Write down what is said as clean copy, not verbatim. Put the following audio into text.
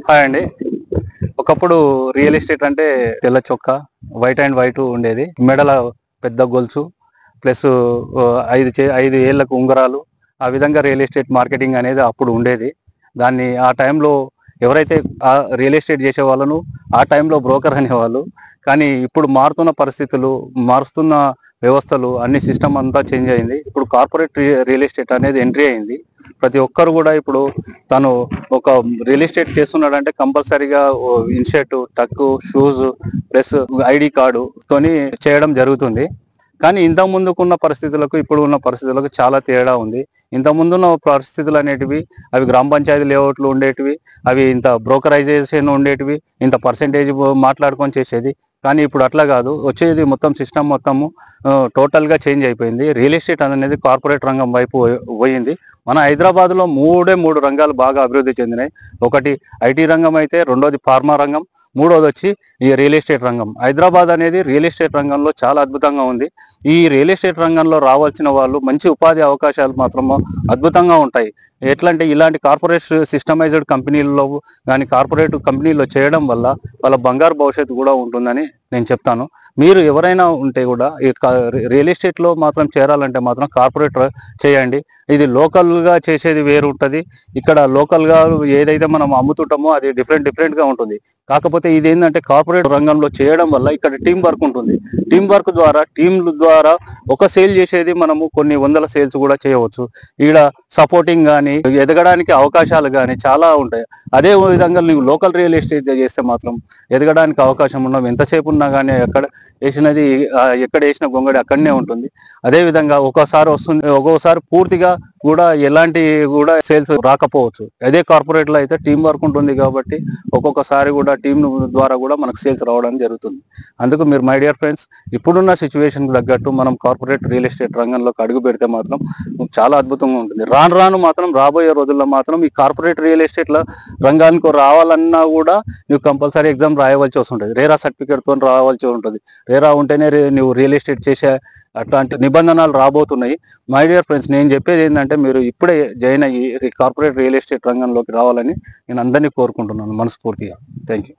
Hi అండి. ఒకప్పుడు real estate అంటే తెల్ల చొక్కా, వైట్ అండ్ వైట్ ఉండేది. మెడల పెద్ద గొలుసు ప్లస్ 5 ఏళ్లకు ఉంగరాలు. ఆ విధంగా రియల్ ఎస్టేట్ మార్కెటింగ్ అనేది అప్పుడు ఉండేది. దాన్ని ఆ టైంలో ఎవరైతే ఆ రియల్ ఎస్టేట్ చేసే వాళ్ళను ఆ టైంలో బ్రోకర్ అనేవాళ్ళు. కానీ ఇప్పుడు మారుతున్న పరిస్థితులు, మారుస్తున్న వ్యవస్థలు, అన్ని సిస్టమ్ అంతా చేంజ్ అయింది. ఇప్పుడు కార్పొరేట్ రియల్ ఎస్టేట్ అనేది ఎంట్రీ అయింది. ప్రతి ఒక్కరు కూడా ఇప్పుడు తను ఒక రియల్ ఎస్టేట్ చేస్తున్నాడంటే కంపల్సరీగా ఇన్షర్ట్, టక్, షూస్ ప్లస్ ఐడి కార్డు తోని చేయడం జరుగుతుంది. కానీ ఇంతకు ముందుకున్న పరిస్థితులకు ఇప్పుడు ఉన్న పరిస్థితులకు చాలా తేడా ఉంది. ఇంతకు ముందున్న పరిస్థితులు అనేటివి అవి గ్రామ పంచాయతీ లేఅవుట్లు ఉండేటివి, అవి ఇంత బ్రోకరైజేషన్ ఉండేటివి, ఇంత పర్సెంటేజ్ మాట్లాడుకొని చేసేది. కానీ ఇప్పుడు అట్లా కాదు, వచ్చేది మొత్తం సిస్టమ్ మొత్తము టోటల్గా చేంజ్ అయిపోయింది. రియల్ ఎస్టేట్ అనేది కార్పొరేట్ రంగం వైపు పోయింది. మన హైదరాబాద్లో మూడు రంగాలు బాగా అభివృద్ధి చెందినాయి. ఒకటి ఐటీ రంగం అయితే, రెండోది ఫార్మా రంగం, మూడోది వచ్చి ఈ రియల్ ఎస్టేట్ రంగం. హైదరాబాద్ అనేది రియల్ ఎస్టేట్ రంగంలో చాలా అద్భుతంగా ఉంది. ఈ రియల్ ఎస్టేట్ రంగంలో రావాల్సిన వాళ్ళు మంచి ఉపాధి అవకాశాలు మాత్రం అద్భుతంగా ఉంటాయి. ఎట్లా అంటే ఇలాంటి కార్పొరేట్ సిస్టమైజ్డ్ కంపెనీల్లో కానీ కార్పొరేట్ కంపెనీల్లో చేయడం వల్ల వాళ్ళ బంగారు భవిష్యత్తు కూడా ఉంటుందని నేను చెప్తాను. మీరు ఎవరైనా ఉంటే కూడా ఈ రియల్ ఎస్టేట్లో మాత్రం చేరాలంటే మాత్రం కార్పొరేట్ చేయండి. ఇది లోకల్గా చేసేది వేరు ఉంటుంది. ఇక్కడ లోకల్గా ఏదైతే మనం అమ్ముతుంటామో అది డిఫరెంట్గా ఉంటుంది. కాకపోతే ఇది ఏంటంటే కార్పొరేట్ రంగంలో చేయడం వల్ల ఇక్కడ టీం వర్క్ ఉంటుంది. టీం వర్క్ ద్వారా టీంల ద్వారా ఒక సేల్ చేసేది మనము కొన్ని వందల సేల్స్ కూడా చేయవచ్చు. ఇక్కడ సపోర్టింగ్ కానీ ఎదగడానికి అవకాశాలు కానీ చాలా ఉంటాయి. అదే విధంగా నువ్వు లోకల్ రియల్ ఎస్టేట్ చేస్తే మాత్రం ఎదగడానికి అవకాశం ఉండవు. ఎంతసేపు ఉన్నా కానీ ఎక్కడ వేసిన గొంగడి అక్కడనే ఉంటుంది. అదేవిధంగా ఒక్కోసారి వస్తుంది, ఒక్కోసారి పూర్తిగా కూడా ఎలాంటి కూడా సేల్స్ రాకపోవచ్చు. అదే కార్పొరేట్లో అయితే టీం వర్క్ ఉంటుంది కాబట్టి ఒక్కొక్కసారి కూడా టీం ద్వారా కూడా మనకు సేల్స్ రావడం జరుగుతుంది. అందుకు మీరు మై డియర్ ఫ్రెండ్స్, ఇప్పుడున్న సిచ్యువేషన్కి తగ్గట్టు మనం కార్పొరేట్ రియల్ ఎస్టేట్ రంగంలోకి అడుగు పెడితే మాత్రం చాలా అద్భుతంగా ఉంటుంది. రాను మాత్రం రాబోయే రోజుల్లో మాత్రం ఈ కార్పొరేట్ రియల్ ఎస్టేట్ల రంగానికి రావాలన్నా కూడా నువ్వు కంపల్సరీ ఎగ్జామ్ రాయవలసి వస్తుంటుంది. రేరా సర్టిఫికేట్తో రావాల్సి ఉంటుంది. రేరా ఉంటేనే నువ్వు రియల్ ఎస్టేట్ చేసే అట్లాంటి నిబంధనలు రాబోతున్నాయి. మై డియర్ ఫ్రెండ్స్, నేను చెప్పేది ఏంటంటే మీరు ఇప్పుడే జాయిన్ అయ్యి కార్పొరేట్ రియల్ ఎస్టేట్ రంగంలోకి రావాలని నేను అందరినీ కోరుకుంటున్నాను మనస్ఫూర్తిగా. Thank you.